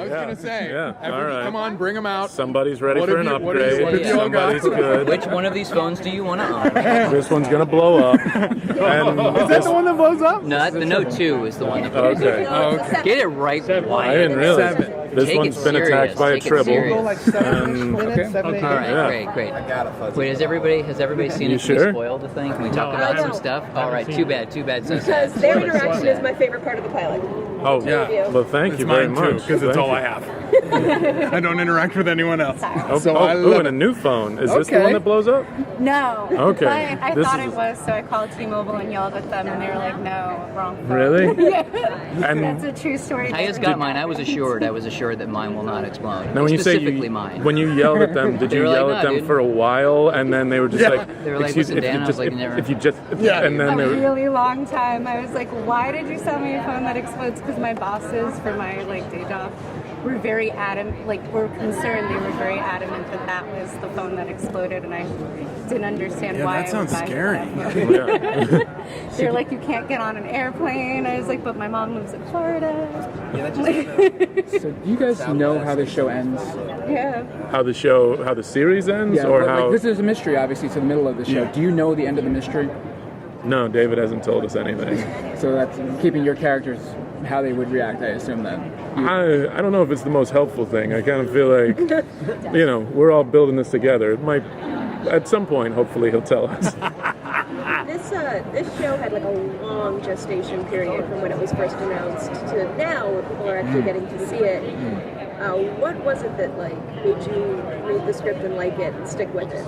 I was gonna say. Yeah. All right. Come on, bring them out. Somebody's ready for an upgrade. What have you all got? Somebody's good. Which one of these phones do you want to own? This one's gonna blow up. And Is that the one that blows up? No, the Note 2 is the one that blows Okay. up. Get it right, Wyatt. I didn't realize. 7. This Take one's it been attacked serious. by a Take it tribble. serious. And All right, great. Wait, has everybody seen You it? Can we sure? spoil the thing? Can we talk about some stuff? All right, too bad. So Because sad. their So interaction sad. is my favorite part of the pilot. Oh, Yeah. well, thank you It's very mine too, much. because it's Thank all you. I have. I don't interact with anyone else. Oh, So I love and a it. new phone. Is this the Okay. one that blows up? No. Okay. But I This thought is- it was, so I called T-Mobile and yelled at them, and they were like, "No, wrong phone." Really? Yeah. And That's a true story. I just got mine. I was assured that mine will not explode. now, when you say Specifically mine. when you yelled at them, did They you were like, yell "No, at them dude." for a while, and then they were just like, They were like, "Excuse, "Listen, if Dan," you I was just, like, if, "Never." if you just," Yeah. and then a they were, really long time. I was like, "Why did you sell me a phone that explodes?" Because my bosses for my day job were very adamant, were concerned. They were very adamant that was the phone that exploded, and I didn't understand Yeah, why. that sounds I was buying scary. that phone. yeah. They're like, "You can't get on an airplane." I was like, "But my mom lives in Florida." So do you guys know how the show ends? Yeah. how the series ends, Yeah, or but, how? this is a mystery, obviously, to the middle of the show. Yeah. Do you know the end of the mystery? No, David hasn't told us anything. So that's keeping your characters, how they would react, I assume then. I don't know if it's the most helpful thing. I kind of feel like, we're all building this together. It might, at some point, hopefully, he'll tell us. This show had like a long gestation period from when it was first announced to now, where people are actually getting to see it. What was it that made you read the script and like it and stick with it?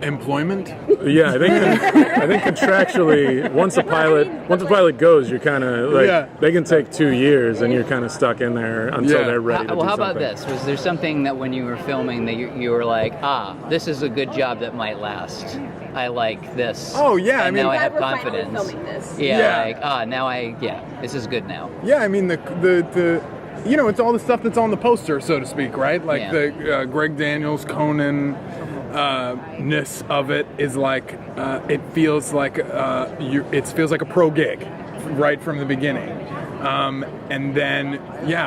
Employment? Yeah, I think contractually, once a pilot goes, you're kind of they can take 2 years, and you're kind of stuck in there until they're ready to do How about something. this? Was there something that when you were filming that you were like, this is a good job that might last? I like this. Oh, yeah, And I mean- now I have We're finally confidence. filming this. This is good now. Yeah, I mean the it's all the stuff that's on the poster, so to speak, right? Like Yeah. the Greg Daniels, Conan ness of it is like it feels like it feels like a pro gig right from the beginning. And then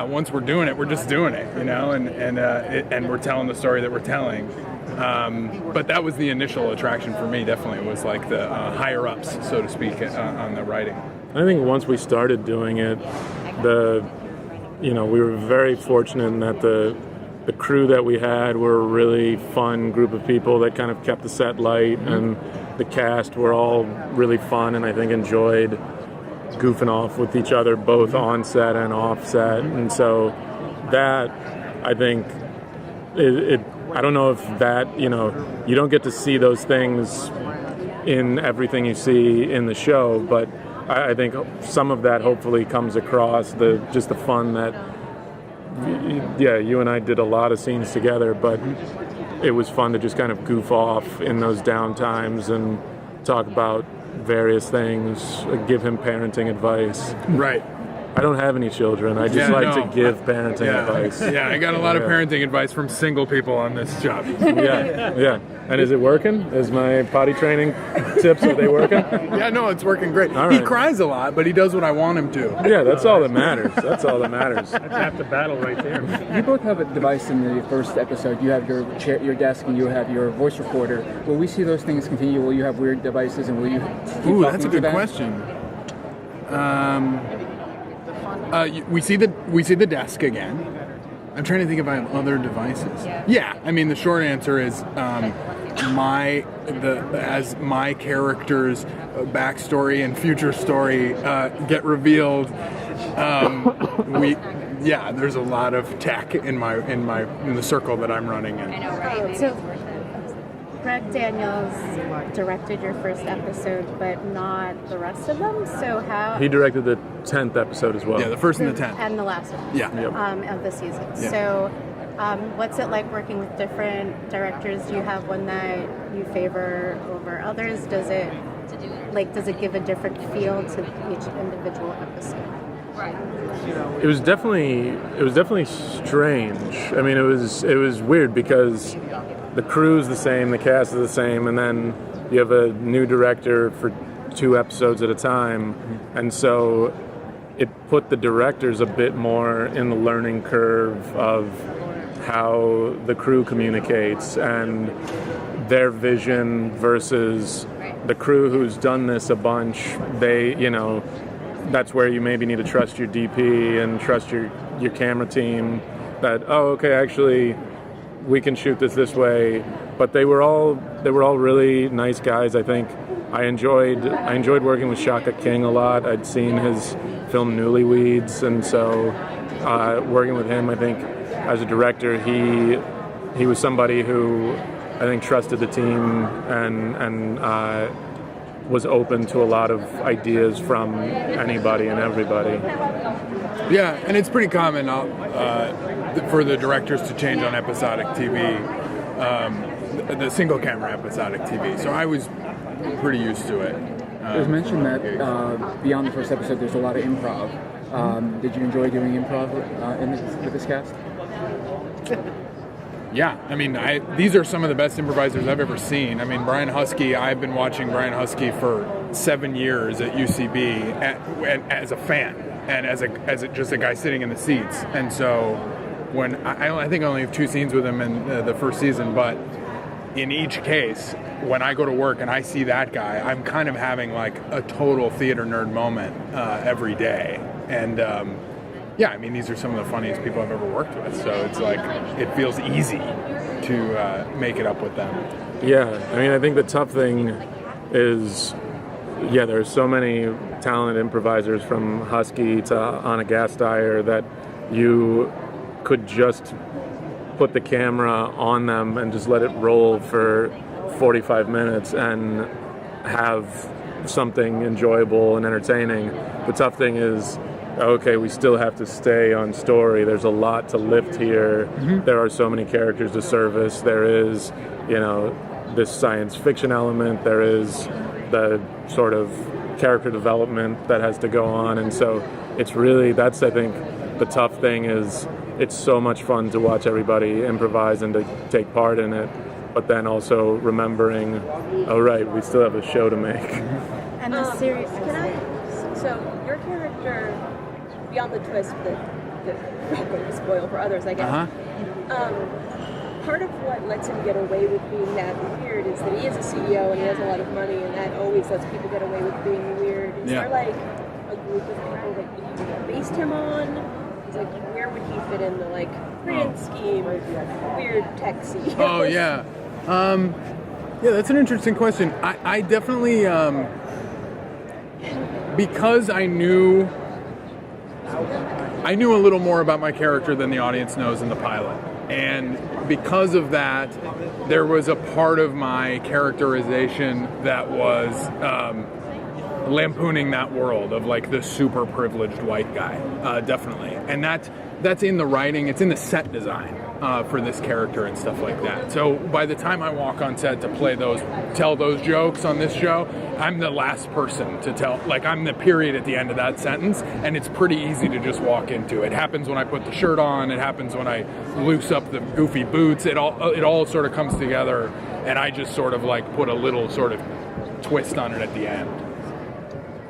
once we're doing it, we're just doing it, and we're telling the story that we're telling. But that was the initial attraction for me. Definitely was like the higher ups, so to speak, on the writing. I think once we started doing it, we were very fortunate in that the crew that we had were a really fun group of people that kind of kept the set light, and the cast were all really fun, and I think enjoyed goofing off with each other both on set and off set. And so that, I think, I don't know if that, you don't get to see those things in everything you see in the show, but I think some of that hopefully comes across, just the fun that, you and I did a lot of scenes together, but it was fun to just kind of goof off in those down times and talk about various things, give him parenting advice. Right. I don't have any children. I just to give parenting advice. Yeah, I got a lot of parenting advice from single people on this job. Yeah. And is it working? Is my potty training tips, are they working? Yeah, no, it's working great. All He right. cries a lot, but he does what I want him to. Yeah, that's all that matters. That's all that matters. That's half the battle right there. You both have a device in the first episode. You have your chair, your desk, and you have your voice recorder. Will we see those things continue? Will you have weird devices, and will you keep Ooh, talking that's a to good that? question. We see the desk again. I'm trying to think if I have other devices. Yeah, I mean the short answer is as my character's backstory and future story get revealed, there's a lot of tech in the circle that I'm running in. So, Greg Daniels directed your first episode, but not the rest of them. So how? He directed the 10th episode as well. Yeah, the first and the 10th. And the last one. Yeah. Yep. Of the season. Yeah. So, what's it like working with different directors? Do you have one that you favor over others? Does it give a different feel to each individual episode? It was definitely strange. I mean, it was weird because the crew's the same, the cast is the same, and then you have a new director for 2 episodes at a time, and so it put the directors a bit more in the learning curve of how the crew communicates and their vision versus the crew who's done this a bunch. They, that's where you maybe need to trust your DP and trust your camera team that, oh, okay, actually we can shoot this way. But they were all really nice guys. I think I enjoyed working with Shaka King a lot. I'd seen his film Newlyweds, and so working with him, I think as a director, he was somebody who I think trusted the team and was open to a lot of ideas from anybody and everybody. Yeah, and it's pretty common for the directors to change on episodic TV, the single camera episodic TV. So I was pretty used to it. It was mentioned that beyond the first episode, there's a lot of improv. Did you enjoy doing improv with this cast? Yeah, I mean, these are some of the best improvisers I've ever seen. I mean, Brian Husky, I've been watching Brian Husky for 7 years at UCB as a fan and as just a guy sitting in the seats. And so when I think I only have 2 scenes with him in the first season, but in each case, when I go to work and I see that guy, I'm kind of having like a total theater nerd moment every day. And yeah, I mean, these are some of the funniest people I've ever worked with. So it's like, it feels easy to make it up with them. Yeah, I mean, I think the tough thing is, there's so many talented improvisers from Husky to Anna Gasteyer that you could just put the camera on them and just let it roll for 45 minutes and have something enjoyable and entertaining. The tough thing is, okay, we still have to stay on story. There's a lot to lift here. Mm-hmm. There are so many characters to service. There is, this science fiction element. There is the sort of character development that has to go on. And so it's really, that's, I think, the tough thing is it's so much fun to watch everybody improvise and to take part in it. But then also remembering, oh, right, we still have a show to make. And the series. So your character, beyond the twist that I'm not going to spoil for others, I guess. Part of what lets him get away with being that weird is that he is a CEO and he has a lot of money, and that always lets people get away with being weird. Is there like a group of people that you based him on? It's like, where would he fit in the like grand scheme of weird tech CEOs? Oh yeah, that's an interesting question. I definitely because I knew a little more about my character than the audience knows in the pilot. And because of that, there was a part of my characterization that was lampooning that world of like the super privileged white guy, definitely. And that's in the writing, it's in the set design for this character and stuff like that. So by the time I walk on set to tell those jokes on this show, I'm the last person to tell, like I'm the period at the end of that sentence, and it's pretty easy to just walk into. It happens when I put the shirt on, it happens when I loose up the goofy boots, it all sort of comes together, and I just sort of like put a little sort of twist on it at the end.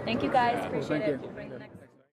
Thank you guys, appreciate it.